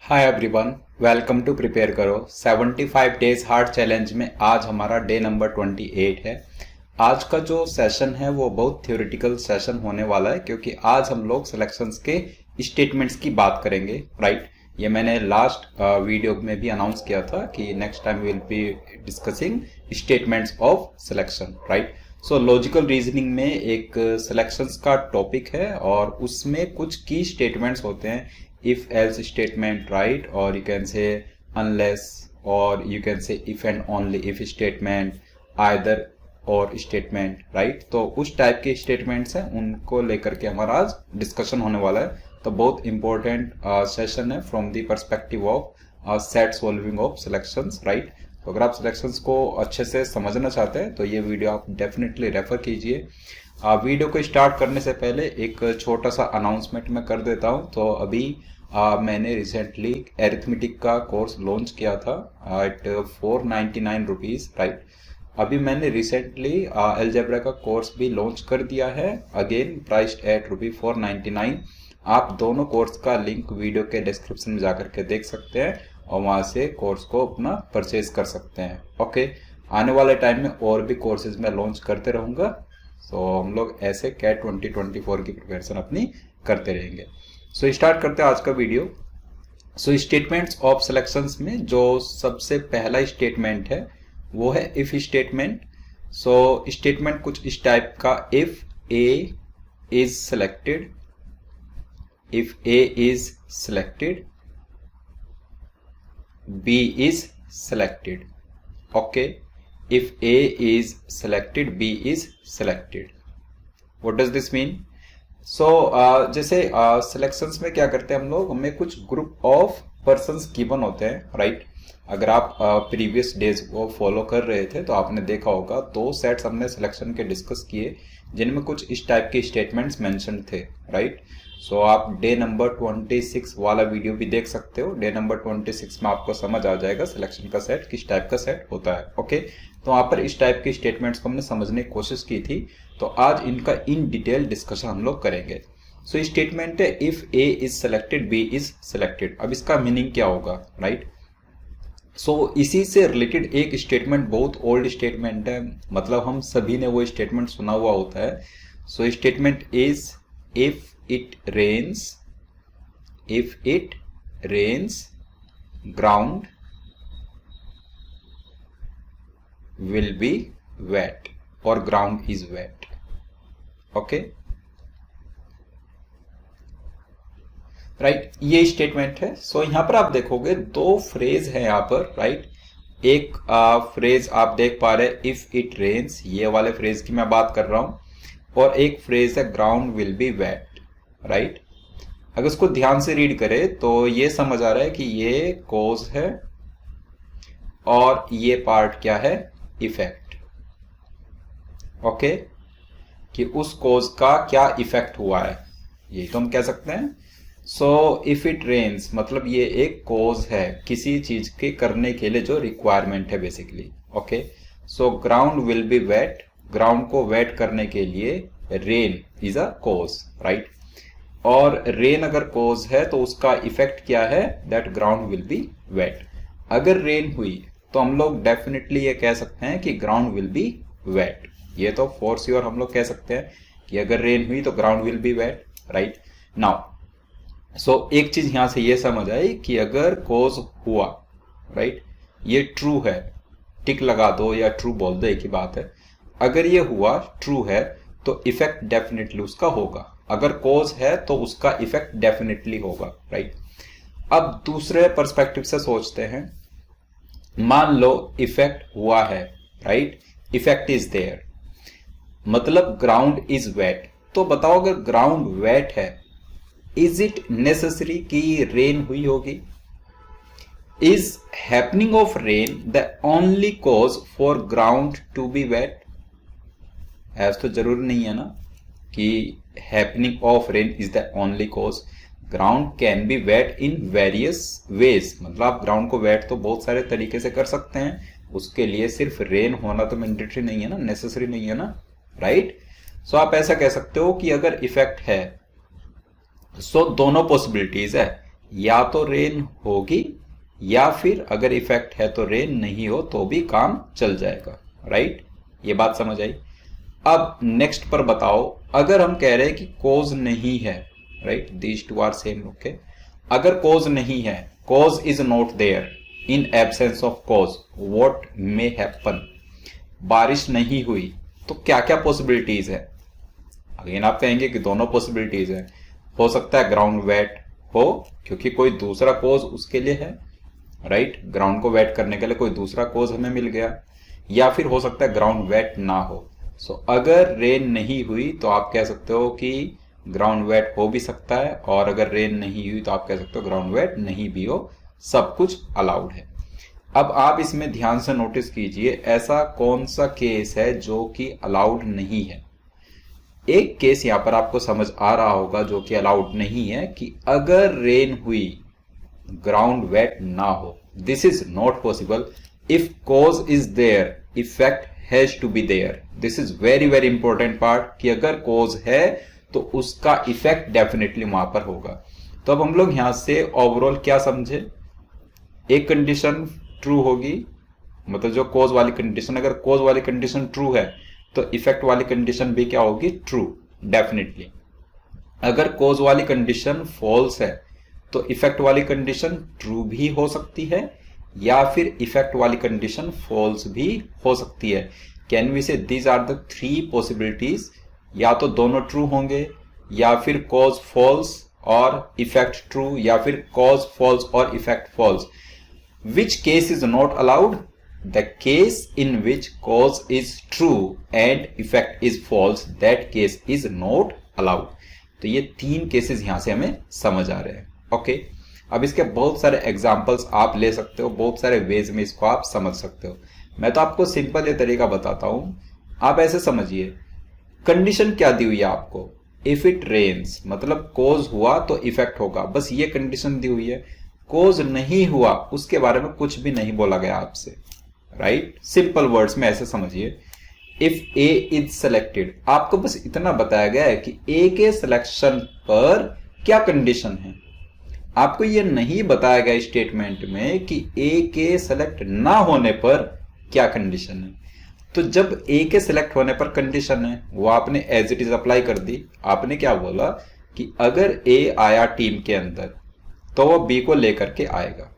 Hi everyone, welcome to prepare करो 75 days hard challenge में आज हमारा डे नंबर 28 है। आज का जो सेशन है वो बहुत थ्योरेटिकल सेशन होने वाला है क्योंकि आज हम लोग सिलेक्शंस के स्टेटमेंट्स की बात करेंगे। राइट, ये मैंने लास्ट वीडियो में भी अनाउंस किया था कि next time will be discussing statements of selection. Right, so logical reasoning में एक सिलेक्शंस का टॉपिक है और उसमें कुछ की स्टेटमेंट्स होते हैं। if else statement, right? Or you can say unless, or you can say if and only if statement, either or statement, right? तो उस टाइप के स्टेटमेंट्स हैं, उनको लेकर के हमारा आज डिस्कशन होने वाला है। तो बहुत इंपॉर्टेंट सेशन है from the perspective of set solving of selections. Right, तो अगर आप सिलेक्शंस को अच्छे से समझना चाहते हैं तो ये वीडियो आप डेफिनेटली रेफर कीजिए। वीडियो को स्टार्ट करने से पहले एक छोटा सा अनाउंसमेंट मैं कर देता हूं। तो अभी मैंने रिसेंटली एरिथमेटिक का कोर्स लॉन्च किया था एट 499 रुपीज़। राइट, अभी मैंने रिसेंटली अलजेब्रा का कोर्स भी लॉन्च कर दिया है, अगेन प्राइस्ड एट ₹499। आप दोनों कोर्स का लिंक वीडियो के डिस्क्रिप्शन में जाकर के देख सकते हैं और वहां से कोर्स को अपना परचेज कर सकते हैं। ओके, आने वाले टाइम में और भी कोर्सेज में लॉन्च करते रहूंगा। सो हम लोग ऐसे कैट 2024 की प्रिपरेशन अपनी करते रहेंगे। सो स्टार्ट करते हैं आज का video. So statements of selections में जो सबसे पहला स्टेटमेंट है वो है इफ स्टेटमेंट। सो स्टेटमेंट कुछ इस टाइप का, if A is selected, if A is selected, B is selected. Okay, if A is selected, B is selected. What does this mean? So जैसे सिलेक्शंस में क्या करते हैं हम लोग, हमें कुछ ग्रुप ऑफ पर्सन्स गिवन होते हैं। राइट, अगर आप प्रीवियस डेज को फॉलो कर रहे थे तो आपने देखा होगा 2 सेट्स हमने सिलेक्शन के डिस्कस किए जिनमें कुछ इस टाइप के स्टेटमेंट्स मेंशन थे। राइट, सो आप डे नंबर 26 वाला वीडियो भी देख सकते हो। डे नंबर 26 में आपको समझ आ जाएगा सिलेक्शन का सेट किस टाइप का सेट होता है। ओके, तो वहां पर इस टाइप के स्टेटमेंट्स को हमने समझने की कोशिश की थी, तो आज इनका इन डिटेल डिस्कशन हम लोग करेंगे। सो स्टेटमेंट है if A is selected, B is selected. अब इसका मीनिंग क्या होगा? राइट, सो इसी से रिलेटेड एक स्टेटमेंट बहुत ओल्ड स्टेटमेंट है, मतलब हम सभी ने वो स्टेटमेंट सुना हुआ होता है। So statement is if it rains, if it rains, ground will be wet or ground is wet. Okay, right, ये स्टेटमेंट है। सो यहां पर आप देखोगे 2 फ्रेज है यहाँ पर। राइट, एक फ्रेज आप देख पा रहे हैं इफ इट रेन्स, ये वाले फ्रेज की मैं बात कर रहा हूं, और एक फ्रेज है ground will be wet. Right, अगर इसको ध्यान से रीड करें तो ये समझ आ रहा है कि ये कॉज है और ये पार्ट क्या है, इफेक्ट। ओके, कि उस कॉज का क्या इफेक्ट हुआ है, यही तो हम कह सकते हैं। सो इफ इट रेन्स मतलब ये एक कॉज है किसी चीज के करने के लिए जो रिक्वायरमेंट है basically. Okay, so ground will be wet, ground को वेट करने के लिए rain is a cause. Right, और रेन अगर कॉज है तो उसका इफेक्ट क्या है, that ground will be wet. अगर रेन हुई तो हम लोग डेफिनेटली ये कह सकते हैं कि ग्राउंड विल बी वेट। ये तो फॉर श्योर हम लोग कह सकते हैं कि अगर रेन हुई तो ground will be wet. Right, now so एक चीज यहां से ये समझ आई कि अगर कॉज हुआ, राइट, ये ट्रू है, टिक लगा दो या ट्रू बोल दो, एक ही बात है। अगर ये हुआ ट्रू है तो इफेक्ट डेफिनेटली उसका होगा, अगर कॉज है तो उसका इफेक्ट डेफिनेटली होगा। राइट, अब दूसरे पर्सपेक्टिव से सोचते हैं, मान लो इफेक्ट हुआ है। राइट, इफेक्ट इज देयर, मतलब ग्राउंड इज वेट। तो बताओ अगर ग्राउंड वेट है, इज इट नेसेसरी कि रेन हुई होगी? Is happening of rain the only cause for ground to be wet? ऐसा तो जरूरी नहीं है ना कि happening of rain is the only cause. Ground can be wet in various ways, मतलब आप ग्राउंड को वेट तो बहुत सारे तरीके से कर सकते हैं, उसके लिए सिर्फ रेन होना तो मैंडेटरी नहीं है ना, नेसेसरी नहीं है ना। राइट, सो आप ऐसा कह सकते हो कि अगर इफेक्ट है सो दोनों पॉसिबिलिटीज है, या तो रेन होगी या फिर अगर इफेक्ट है तो रेन नहीं हो तो भी काम चल जाएगा, राइट। ये बात समझ आई। अब नेक्स्ट पर बताओ, अगर हम कह रहे हैं कि कॉज नहीं है, right, these two are same, okay. अगर कॉज नहीं है, cause is not there, in absence of cause what may happen, बारिश नहीं हुई तो क्या क्या पॉसिबिलिटीज है। अगेन आप कहेंगे कि दोनों पॉसिबिलिटीज है। हो सकता है ग्राउंड वेट हो क्योंकि कोई दूसरा कॉज उसके लिए है, राइट, ग्राउंड को वेट करने के लिए कोई दूसरा कॉज हमें मिल गया, या फिर हो सकता है ग्राउंड वेट ना हो। सो अगर रेन नहीं हुई तो आप कह सकते हो कि ग्राउंड वेट हो भी सकता है, और अगर रेन नहीं हुई तो आप कह सकते हो ग्राउंड वेट नहीं भी हो, सब कुछ अलाउड है। अब आप इसमें ध्यान से नोटिस कीजिए, ऐसा कौन सा केस है जो कि अलाउड नहीं है। एक केस यहां पर आपको समझ आ रहा होगा जो कि अलाउड नहीं है, कि अगर रेन हुई ग्राउंड वेट ना हो, this is not possible. If cause is there, effect has to be there. This is very very important part, कि अगर कॉज है तो उसका इफेक्ट डेफिनेटली वहां पर होगा। तो अब हम लोग यहां से ओवरऑल क्या समझे, एक कंडीशन ट्रू होगी, मतलब जो कॉज वाली कंडीशन, अगर कॉज वाली कंडीशन ट्रू है तो इफेक्ट वाली कंडीशन भी क्या होगी, ट्रू, डेफिनेटली। अगर कॉज वाली कंडीशन फॉल्स है तो इफेक्ट वाली कंडीशन ट्रू भी हो सकती है, या फिर इफेक्ट वाली कंडीशन फॉल्स भी हो सकती है। Can we say these are the three possibilities, या तो दोनों ट्रू होंगे, या फिर कॉज फॉल्स और इफेक्ट ट्रू, या फिर कॉज फॉल्स और effect false. Which case is not allowed? The case in which cause is true and effect is false, that case is not allowed. तो ये तीन केसेस यहां से हमें समझ आ रहे हैं, ओके। अब इसके बहुत सारे एग्जांपल्स आप ले सकते हो, बहुत सारे वेज में इसको आप समझ सकते हो। मैं तो आपको सिंपल ये तरीका बताता हूं, आप ऐसे समझिए, कंडीशन क्या दी हुई है आपको, इफ इट रेन्स, मतलब कॉज हुआ तो इफेक्ट होगा, बस ये कंडीशन दी हुई है। कॉज नहीं हुआ उसके बारे में कुछ भी नहीं बोला गया आपसे, राइट। सिंपल वर्ड्स में ऐसे समझिए, इफ ए इज सेलेक्टेड, आपको बस इतना बताया गया है कि ए के सिलेक्शन पर क्या कंडीशन है। आपको ये नहीं बताया गया स्टेटमेंट में कि ए के सेलेक्ट ना होने पर क्या कंडीशन है। तो जब ए के सिलेक्ट होने पर कंडीशन है, वो आपने एज इट इज अप्लाई कर दी। आपने क्या बोला कि अगर ए आया टीम के अंदर तो वो बी को लेकर के आएगा।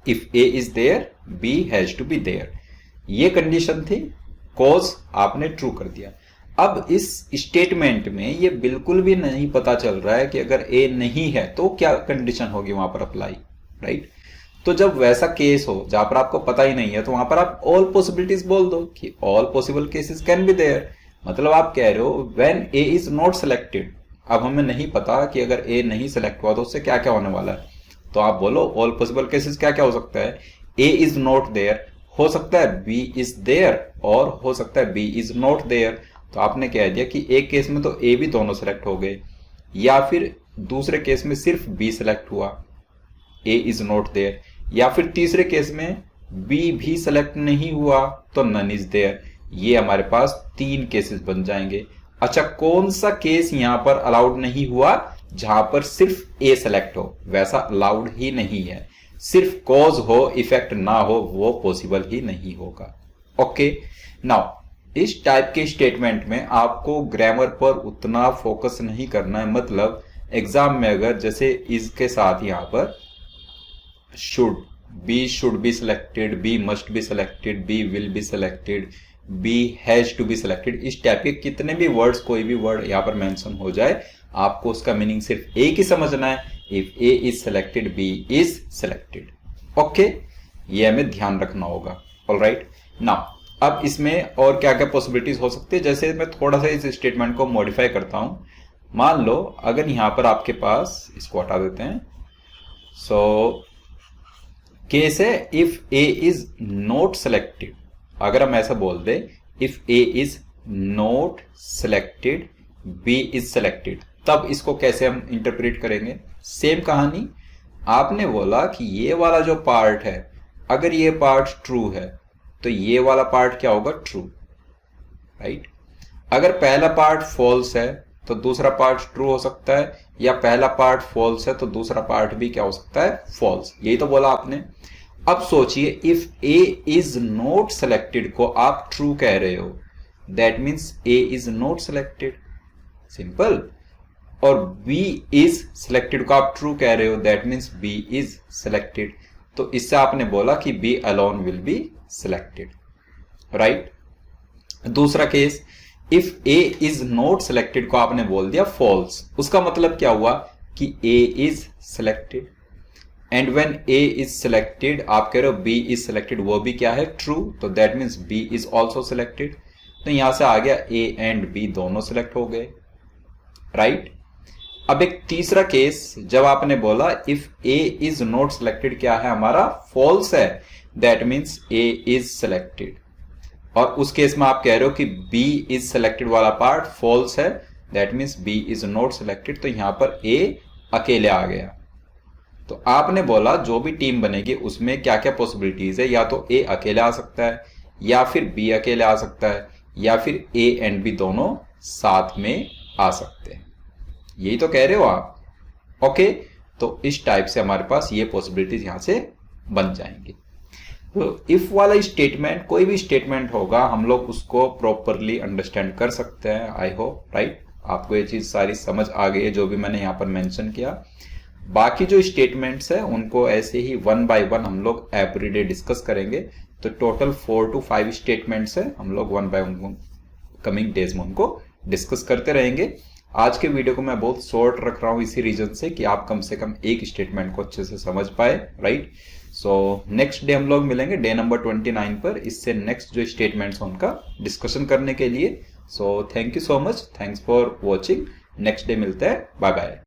If A is there, B has to be there, ये कंडीशन थी। कॉज आपने ट्रू कर दिया। अब इस स्टेटमेंट में ये बिल्कुल भी नहीं पता चल रहा है कि अगर ए नहीं है तो क्या कंडीशन होगी वहां पर अप्लाई, राइट। तो जब वैसा केस हो जहां पर आपको पता ही नहीं है, तो वहां पर आप ऑल पॉसिबिलिटीज बोल दो कि all possible cases can be there. मतलब आप कह रहे हो when A is not selected, अब हमें नहीं पता कि अगर ए नहीं सेलेक्ट हुआ तो उससे क्या क्या होने वाला है, तो आप बोलो ऑल पॉसिबल केसेस क्या क्या हो सकता है। ए इज नॉट देयर, हो सकता है बी इज देयर, और हो सकता है बी इज नॉट देयर। तो आपने कह दिया कि एक केस में तो ए भी दोनों सेलेक्ट हो गए, या फिर दूसरे केस में सिर्फ बी सेलेक्ट हुआ, ए इज नॉट देयर, या फिर तीसरे केस में बी भी सेलेक्ट नहीं हुआ तो नन इज देयर। ये हमारे पास तीन केसेस बन जाएंगे। अच्छा, कौन सा केस यहां पर अलाउड नहीं हुआ, जहां पर सिर्फ ए सेलेक्ट हो, वैसा अलाउड ही नहीं है। सिर्फ कॉज हो इफेक्ट ना हो वो पॉसिबल ही नहीं होगा, ओके। नाउ इस टाइप के स्टेटमेंट में आपको ग्रामर पर उतना फोकस नहीं करना है। मतलब एग्जाम में अगर जैसे इज के साथ यहां पर should be selected, B must be selected, B will be selected, B has to be selected, इस टाइप के कितने भी वर्ड्स, कोई भी वर्ड यहां पर मेंशन हो जाए, आपको उसका मीनिंग सिर्फ एक ही समझना है, if A is selected B is selected, okay. ये हमें ध्यान रखना होगा, ऑलराइट। नाउ अब इसमें और क्या क्या पॉसिबिलिटीज हो सकती है, जैसे मैं थोड़ा सा इस स्टेटमेंट को मॉडिफाई करता हूं। मान लो अगर यहां पर आपके पास, इसको हटा देते हैं, सो केस है if A is not selected. अगर हम ऐसा बोल दे if A is not selected B is selected, तब इसको कैसे हम इंटरप्रेट करेंगे। सेम कहानी, आपने बोला कि ये वाला जो पार्ट है, अगर ये पार्ट ट्रू है तो ये वाला पार्ट क्या होगा, ट्रू, राइट। अगर पहला पार्ट फॉल्स है तो दूसरा पार्ट ट्रू हो सकता है, या पहला पार्ट फॉल्स है तो दूसरा पार्ट भी क्या हो सकता है, फॉल्स। यही तो बोला आपने। अब सोचिए, if A is not selected को आप ट्रू कह रहे हो, that means A is not selected, simple. और बी इज सिलेक्टेड को आप ट्रू कह रहे हो, that means B is selected. तो इससे आपने बोला कि B alone will be selected, right. दूसरा case, if A is not selected को आपने बोल दिया फॉल्स, उसका मतलब क्या हुआ कि A is selected. And when A is selected आप कह रहे हो बी इज सिलेक्टेड, वो भी क्या है, ट्रू, तो that means B is also selected. तो यहां से आ गया ए एंड बी दोनों सिलेक्ट हो गए, राइट। अब एक तीसरा केस, जब आपने बोला if A is not selected क्या है हमारा, फॉल्स है, that means A is selected. और उस केस में आप कह रहे हो कि बी इज सिलेक्टेड वाला पार्ट फॉल्स है, that means B is not selected. तो यहां पर ए अकेले आ गया। तो आपने बोला जो भी टीम बनेगी उसमें क्या क्या पॉसिबिलिटीज है, या तो ए अकेले आ सकता है, या फिर बी अकेले आ सकता है, या फिर ए एंड बी दोनों साथ में आ सकते हैं। यही तो कह रहे हो आप, ओके। तो इस टाइप से हमारे पास ये पॉसिबिलिटीज यहां से बन जाएंगी। तो इफ वाला स्टेटमेंट, कोई भी स्टेटमेंट होगा, हम लोग उसको प्रॉपरली अंडरस्टैंड कर सकते हैं। आई होप, राइट, आपको ये चीज सारी समझ आ गई है जो भी मैंने यहाँ पर मेंशन किया। बाकी जो स्टेटमेंट्स है उनको ऐसे ही वन बाय वन हम लोग एवरीडे डिस्कस करेंगे। तो टोटल 4 to 5 स्टेटमेंट्स है, हम लोग one by one coming days में उनको डिस्कस करते रहेंगे। आज के वीडियो को मैं बहुत शॉर्ट रख रहा हूं इसी रीजन से कि आप कम से कम एक स्टेटमेंट को अच्छे से समझ पाए, राइट। सो नेक्स्ट डे हम लोग मिलेंगे डे नंबर 29 पर, इससे नेक्स्ट जो स्टेटमेंट्स हैं उनका डिस्कशन करने के लिए। So thank you so much, thanks for watching. Next day मिलते हैं, बाय बाय।